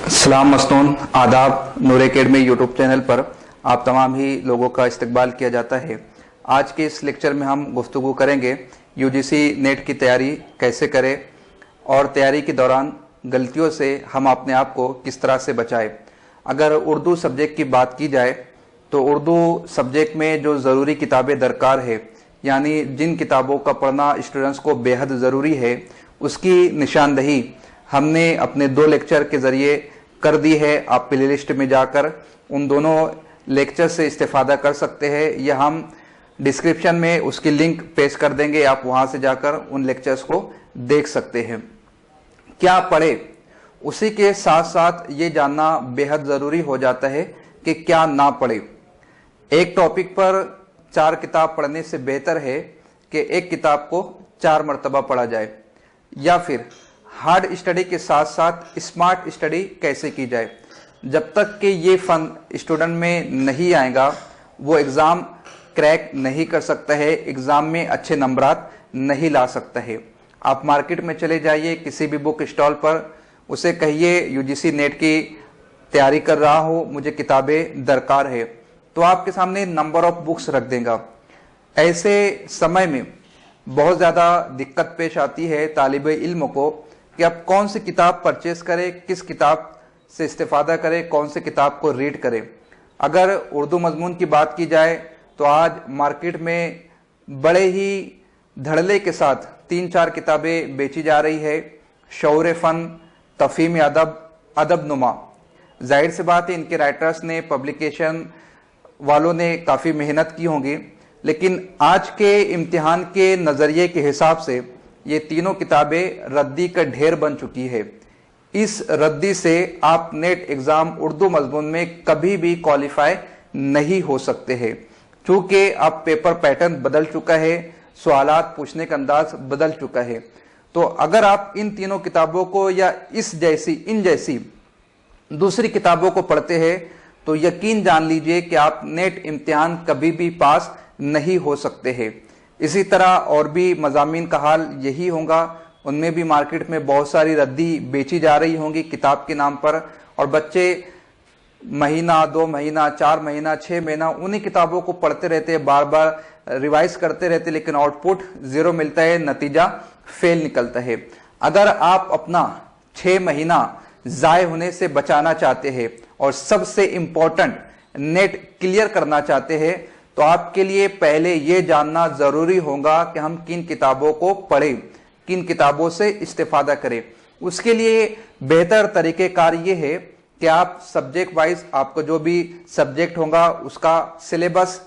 सलाम मस्तून आदाब। नूर academy YouTube channel पर आप तमाम ही लोगों का इस्तकबाल किया जाता है। आज के इस लेक्चर में हम गुफ्तगू करेंगे यूजीसी नेट की तैयारी कैसे करें और तैयारी के दौरान गलतियों से हम अपने आप को किस तरह से बचाएं। अगर उर्दू सब्जेक्ट की बात की जाए तो उर्दू सब्जेक्ट में जो ज़रूरी किताबें दरकार है, यानी जिन किताबों का पढ़ना स्टूडेंट्स को बेहद ज़रूरी है, उसकी निशानदही हमने अपने 2 लेक्चर के ज़रिए कर दी है। आप प्ले लिस्ट में जाकर उन दोनों लेक्चर से इस्तेफादा कर सकते हैं, या हम डिस्क्रिप्शन में उसकी लिंक पेश कर देंगे, आप वहां से जाकर उन लेक्चर्स को देख सकते हैं। क्या पढ़े, उसी के साथ साथ ये जानना बेहद ज़रूरी हो जाता है कि क्या ना पढ़े। एक टॉपिक पर 4 किताब पढ़ने से बेहतर है कि एक किताब को 4 मरतबा पढ़ा जाए। या फिर हार्ड स्टडी के साथ साथ स्मार्ट स्टडी कैसे की जाए। जब तक कि ये फन स्टूडेंट में नहीं आएगा, वो एग्ज़ाम क्रैक नहीं कर सकता है, एग्ज़ाम में अच्छे नंबरात नहीं ला सकता है। आप मार्केट में चले जाइए, किसी भी बुक स्टॉल पर उसे कहिए यूजीसी नेट की तैयारी कर रहा हो, मुझे किताबें दरकार है, तो आपके सामने नंबर ऑफ बुक्स रख देगा। ऐसे समय में बहुत ज़्यादा दिक्कत पेश आती है तालिब इल्म को कि अब कौन सी किताब परचेस करें, किस किताब से इस्तेफादा करें, कौन सी किताब को रीड करें। अगर उर्दू मजमून की बात की जाए तो आज मार्केट में बड़े ही धड़ल्ले के साथ 3-4 किताबें बेची जा रही है। शौर फ़न, तफ़हीम अदब, अदब नुमा। जाहिर सी बात है इनके राइटर्स ने, पब्लिकेशन वालों ने काफ़ी मेहनत की होंगी, लेकिन आज के इम्तिहान के नज़रिए के हिसाब से ये तीनों किताबें रद्दी का ढेर बन चुकी है। इस रद्दी से आप नेट एग्ज़ाम उर्दू मजमून में कभी भी क्वालिफाई नहीं हो सकते हैं, क्योंकि अब पेपर पैटर्न बदल चुका है, सवालात पूछने का अंदाज बदल चुका है। तो अगर आप इन तीनों किताबों को या इन जैसी दूसरी किताबों को पढ़ते हैं तो यकीन जान लीजिए कि आप नेट इम्तिहान कभी भी पास नहीं हो सकते हैं। इसी तरह और भी मज़ामीन का हाल यही होगा, उनमें भी मार्केट में बहुत सारी रद्दी बेची जा रही होंगी किताब के नाम पर, और बच्चे महीना, 2 महीना, 4 महीना, 6 महीना उन्हीं किताबों को पढ़ते रहते हैं, बार बार रिवाइज करते रहते, लेकिन आउटपुट 0 मिलता है, नतीजा फेल निकलता है। अगर आप अपना 6 महीना ज़ाय होने से बचाना चाहते हैं और सबसे इम्पोर्टेंट नेट क्लियर करना चाहते हैं, तो आपके लिए पहले ये जानना ज़रूरी होगा कि हम किन किताबों को पढ़ें, किन किताबों से इस्तेफादा करें। उसके लिए बेहतर तरीक़ेकार ये है कि आप सब्जेक्ट वाइज, आपको जो भी सब्जेक्ट होगा उसका सिलेबस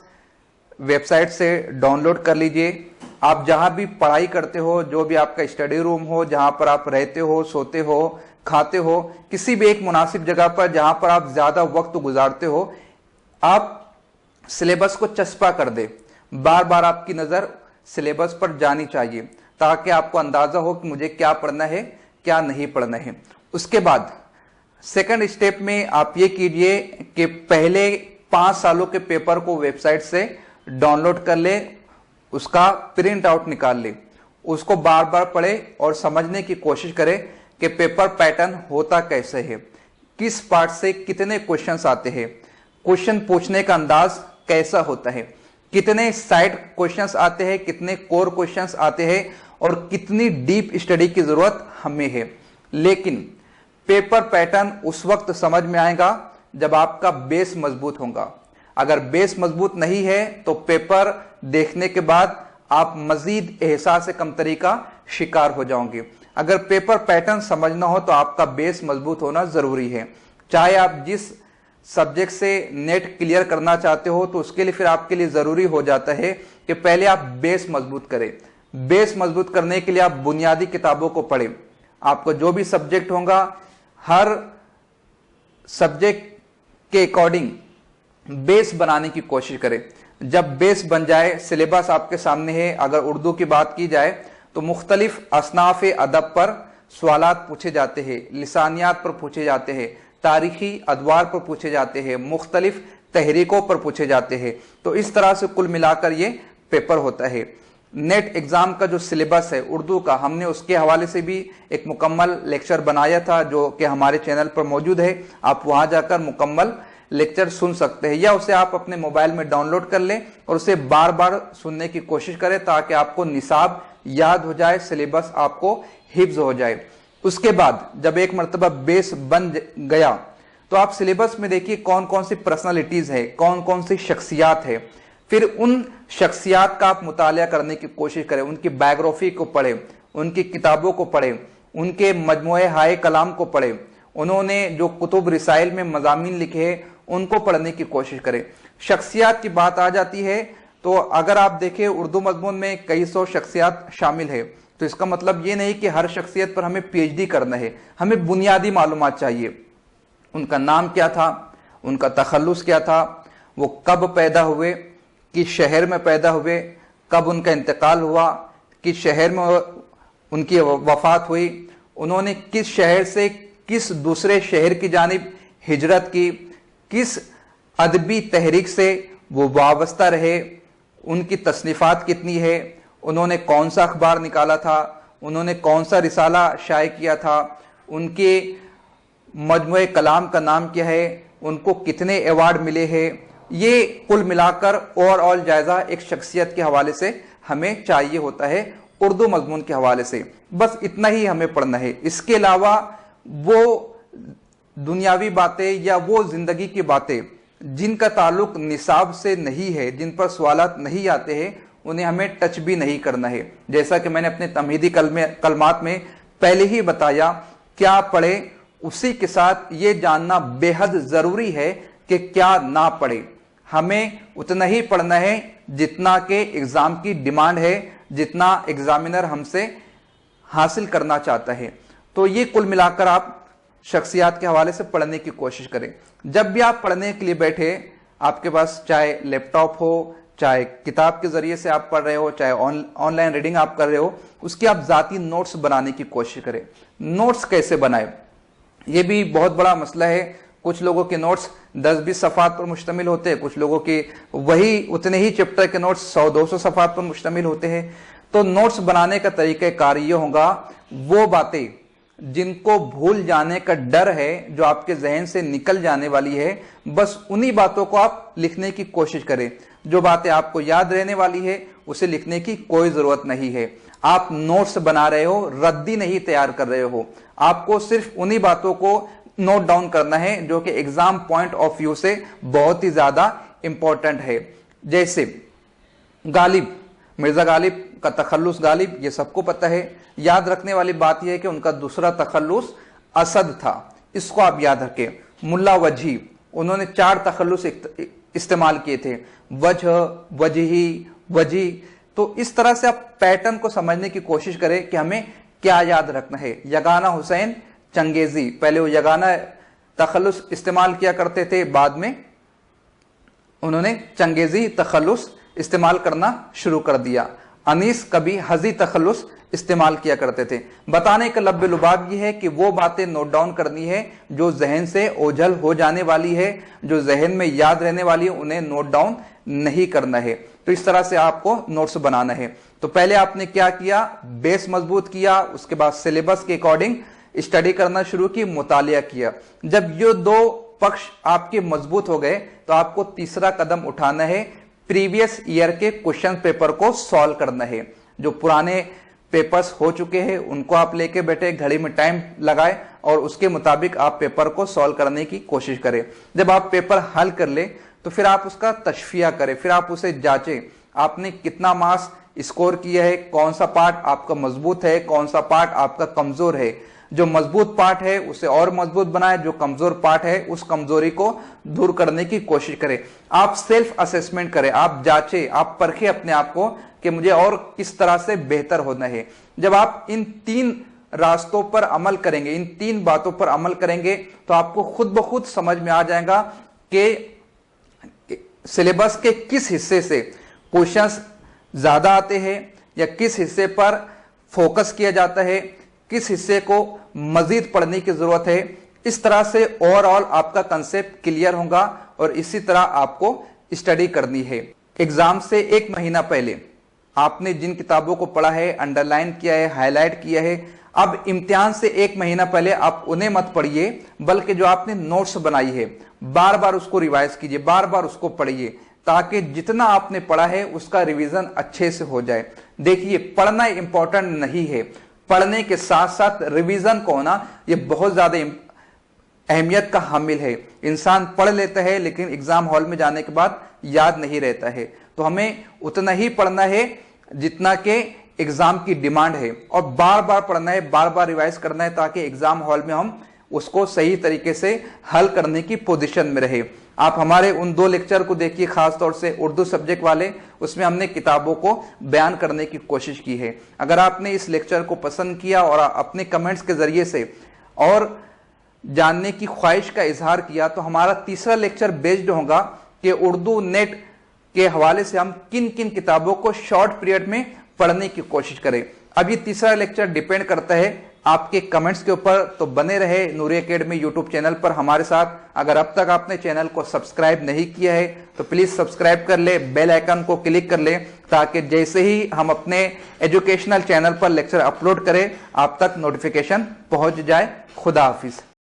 वेबसाइट से डाउनलोड कर लीजिए। आप जहाँ भी पढ़ाई करते हो, जो भी आपका स्टडी रूम हो, जहाँ पर आप रहते हो, सोते हो, खाते हो, किसी भी एक मुनासिब जगह पर जहाँ पर आप ज़्यादा वक्त गुजारते हो, आप सिलेबस को चस्पा कर दे। बार बार आपकी नज़र सिलेबस पर जानी चाहिए ताकि आपको अंदाज़ा हो कि मुझे क्या पढ़ना है, क्या नहीं पढ़ना है। उसके बाद सेकंड स्टेप में आप ये कीजिए कि पहले 5 सालों के पेपर को वेबसाइट से डाउनलोड कर ले, उसका प्रिंट आउट निकाल ले, उसको बार बार पढ़े और समझने की कोशिश करें कि पेपर पैटर्न होता कैसे है, किस पार्ट से कितने क्वेश्चंस आते हैं, क्वेश्चन पूछने का अंदाज कैसा होता है, कितने साइड क्वेश्चंस आते हैं, कितने कोर क्वेश्चंस आते हैं और कितनी डीप स्टडी की जरूरत हमें है। लेकिन पेपर पैटर्न उस वक्त समझ में आएगा जब आपका बेस मजबूत होगा। अगर बेस मजबूत नहीं है तो पेपर देखने के बाद आप मजीद एहसास कमतरी का शिकार हो जाओगे। अगर पेपर पैटर्न समझना हो तो आपका बेस मजबूत होना जरूरी है। चाहे आप जिस सब्जेक्ट से नेट क्लियर करना चाहते हो तो उसके लिए फिर आपके लिए जरूरी हो जाता है कि पहले आप बेस मजबूत करें। बेस मजबूत करने के लिए आप बुनियादी किताबों को पढ़ें। आपको जो भी सब्जेक्ट होगा, हर सब्जेक्ट के अकॉर्डिंग बेस बनाने की कोशिश करें। जब बेस बन जाए, सिलेबस आपके सामने है। अगर उर्दू की बात की जाए तो मुख्तलिफ असनाफ अदब पर सवालात पूछे जाते हैं, लिसानियात पर पूछे जाते हैं, तारीखी अदवार पर पूछे जाते हैं, मुख्तलिफ तहरीकों पर पूछे जाते हैं। तो इस तरह से कुल मिलाकर ये पेपर होता है। नेट एग्जाम का जो सिलेबस है उर्दू का, हमने उसके हवाले से भी एक मुकम्मल लेक्चर बनाया था जो कि हमारे चैनल पर मौजूद है। आप वहां जाकर मुकम्मल लेक्चर सुन सकते हैं या उसे आप अपने मोबाइल में डाउनलोड कर लें और उसे बार बार सुनने की कोशिश करें ताकि आपको निसाब याद हो जाए, सिलेबस आपको हिफ्ज हो जाए। उसके बाद जब एक मरतबा बेस बन गया तो आप सिलेबस में देखिए कौन कौन सी पर्सनालिटीज है, कौन कौन सी शख्सियात है, फिर उन शख्सियात का आप मुतालिया करने की कोशिश करें, उनकी बायोग्राफी को पढ़ें, उनकी किताबों को पढ़ें, उनके मजमूए हाय कलाम को पढ़ें, उन्होंने जो कुतुब रिसाइल में मजामीन लिखे हैं उनको पढ़ने की कोशिश करें। शख्सियात की बात आ जाती है तो अगर आप देखें उर्दू मजमून में कई सौ शख्सियात शामिल है, तो इसका मतलब ये नहीं कि हर शख्सियत पर हमें पीएचडी करना है, हमें बुनियादी मालूमात चाहिए। उनका नाम क्या था, उनका तखल्लुस क्या था, वो कब पैदा हुए, किस शहर में पैदा हुए, कब उनका इंतकाल हुआ, किस शहर में उनकी वफात हुई, उन्होंने किस शहर से किस दूसरे शहर की जानिब हिजरत की, किस अदबी तहरीक से वो वाबस्ता रहे, उनकी तसनीफात कितनी है, उन्होंने कौन सा अखबार निकाला था, उन्होंने कौन सा रिसाला शाये किया था, उनके मजमूए कलाम का नाम क्या है, उनको कितने अवार्ड मिले हैं, ये कुल मिलाकर ओवरऑल जायजा एक शख्सियत के हवाले से हमें चाहिए होता है उर्दू मजमून के हवाले से। बस इतना ही हमें पढ़ना है। इसके अलावा वो दुनियावी बातें या वो जिंदगी की बातें जिनका ताल्लुक निसाब से नहीं है, जिन पर सवालात नहीं आते हैं, उन्हें हमें टच भी नहीं करना है। जैसा कि मैंने अपने तमहीदी कलमात में पहले ही बताया, क्या पढ़े उसी के साथ ये जानना बेहद जरूरी है कि क्या ना पढ़े। हमें उतना ही पढ़ना है जितना के एग्जाम की डिमांड है, जितना एग्जामिनर हमसे हासिल करना चाहता है। तो ये कुल मिलाकर आप शख्सियात के हवाले से पढ़ने की कोशिश करें। जब भी आप पढ़ने के लिए बैठे, आपके पास चाहे लैपटॉप हो, चाहे किताब के जरिए से आप पढ़ रहे हो, चाहे ऑनलाइन रीडिंग आप कर रहे हो, उसकी आप जाती नोट्स बनाने की कोशिश करें। नोट्स कैसे बनाए, ये भी बहुत बड़ा मसला है। कुछ लोगों के नोट्स 10-20 सफ़ात पर मुश्तमिल होते हैं, कुछ लोगों के वही उतने ही चैप्टर के नोट्स 100-200 सफ़ात पर मुश्तमिल होते हैं। तो नोट्स बनाने का तरीक़ाकार ये होगा, वो बातें जिनको भूल जाने का डर है, जो आपके जहन से निकल जाने वाली है, बस उन्हीं बातों को आप लिखने की कोशिश करें। जो बातें आपको याद रहने वाली है उसे लिखने की कोई जरूरत नहीं है। आप नोट्स बना रहे हो, रद्दी नहीं तैयार कर रहे हो। आपको सिर्फ उन्हीं बातों को नोट डाउन करना है जो कि एग्जाम पॉइंट ऑफ व्यू से बहुत ही ज्यादा इंपॉर्टेंट है। जैसे गालिब, मिर्जा गालिब का तखल्लुस गालिब, ये सबको पता है। याद रखने वाली बात यह है कि उनका दूसरा तखल्लुस असद था, इसको आप याद रखें। मुल्ला वजही, उन्होंने 4 तखल्लुस इस्तेमाल किए थे, वजह, वजही, वजी। तो इस तरह से आप पैटर्न को समझने की कोशिश करें कि हमें क्या याद रखना है। यगाना हुसैन चंगेजी, पहले वो यगाना तखल्लुस इस्तेमाल किया करते थे, बाद में उन्होंने चंगेजी तखल्लुस इस्तेमाल करना शुरू कर दिया। अनीस कभी हजी तखल्लुस इस्तेमाल किया करते थे। बताने का लब्बे लुबाब यह है कि वो बातें नोट डाउन करनी है जो जहन से ओझल हो जाने वाली है, जो जहन में याद रहने वाली है, उन्हें नोट डाउन नहीं करना है। तो इस तरह से आपको नोट्स बनाना है। तो पहले आपने क्या किया, बेस मजबूत किया, उसके बाद सिलेबस के अकॉर्डिंग स्टडी करना शुरू की, मुतालिया किया। जब ये 2 पक्ष आपके मजबूत हो गए तो आपको तीसरा कदम उठाना है, प्रीवियस ईयर के क्वेश्चन पेपर को सॉल्व करना है। जो पुराने पेपर्स हो चुके हैं उनको आप लेके बैठे, घड़ी में टाइम लगाए और उसके मुताबिक आप पेपर को सॉल्व करने की कोशिश करें। जब आप पेपर हल कर ले तो फिर आप उसका तशफिया करें, फिर आप उसे जांचें, आपने कितना मार्क्स स्कोर किया है, कौन सा पार्ट आपका मजबूत है, कौन सा पार्ट आपका कमजोर है। जो मजबूत पार्ट है उसे और मजबूत बनाए, जो कमजोर पार्ट है उस कमजोरी को दूर करने की कोशिश करें। आप सेल्फ असेसमेंट करें, आप जांचें, आप परखें अपने आप को कि मुझे और किस तरह से बेहतर होना है। जब आप इन 3 रास्तों पर अमल करेंगे, इन 3 बातों पर अमल करेंगे, तो आपको खुद ब खुद समझ में आ जाएगा कि सिलेबस के किस हिस्से से क्वेश्चंस ज्यादा आते हैं या किस हिस्से पर फोकस किया जाता है, किस हिस्से को मजीद पढ़ने की जरूरत है। इस तरह से ओवरऑल आपका कंसेप्ट क्लियर होगा और इसी तरह आपको स्टडी करनी है। एग्जाम से 1 महीना पहले आपने जिन किताबों को पढ़ा है, अंडरलाइन किया है, हाईलाइट किया है, अब इम्तिहान से 1 महीना पहले आप उन्हें मत पढ़िए, बल्कि जो आपने नोट्स बनाई है बार बार उसको रिवाइज कीजिए, बार बार उसको पढ़िए, ताकि जितना आपने पढ़ा है उसका रिवीजन अच्छे से हो जाए। देखिए, पढ़ना इंपॉर्टेंट नहीं है, पढ़ने के साथ साथ रिवीजन को होना ये बहुत ज्यादा अहमियत का हामिल है। इंसान पढ़ लेता है लेकिन एग्जाम हॉल में जाने के बाद याद नहीं रहता है। तो हमें उतना ही पढ़ना है जितना के एग्जाम की डिमांड है, और बार बार पढ़ना है, बार बार रिवाइज करना है, ताकि एग्जाम हॉल में हम उसको सही तरीके से हल करने की पोजीशन में रहे। आप हमारे उन 2 लेक्चर को देखिए, खासतौर से उर्दू सब्जेक्ट वाले, उसमें हमने किताबों को बयान करने की कोशिश की है। अगर आपने इस लेक्चर को पसंद किया और अपने कमेंट्स के जरिए से और जानने की ख्वाहिश का इजहार किया, तो हमारा तीसरा लेक्चर बेस्ड होगा कि उर्दू नेट के हवाले से हम किन किन किताबों को शॉर्ट पीरियड में पढ़ने की कोशिश करें। अब ये तीसरा लेक्चर डिपेंड करता है आपके कमेंट्स के ऊपर। तो बने रहे नूरी एकेडमी यूट्यूब चैनल पर हमारे साथ। अगर अब तक आपने चैनल को सब्सक्राइब नहीं किया है तो प्लीज सब्सक्राइब कर ले, बेल आइकन को क्लिक कर ले, ताकि जैसे ही हम अपने एजुकेशनल चैनल पर लेक्चर अपलोड करें आप तक नोटिफिकेशन पहुंच जाए। खुदा हाफिज।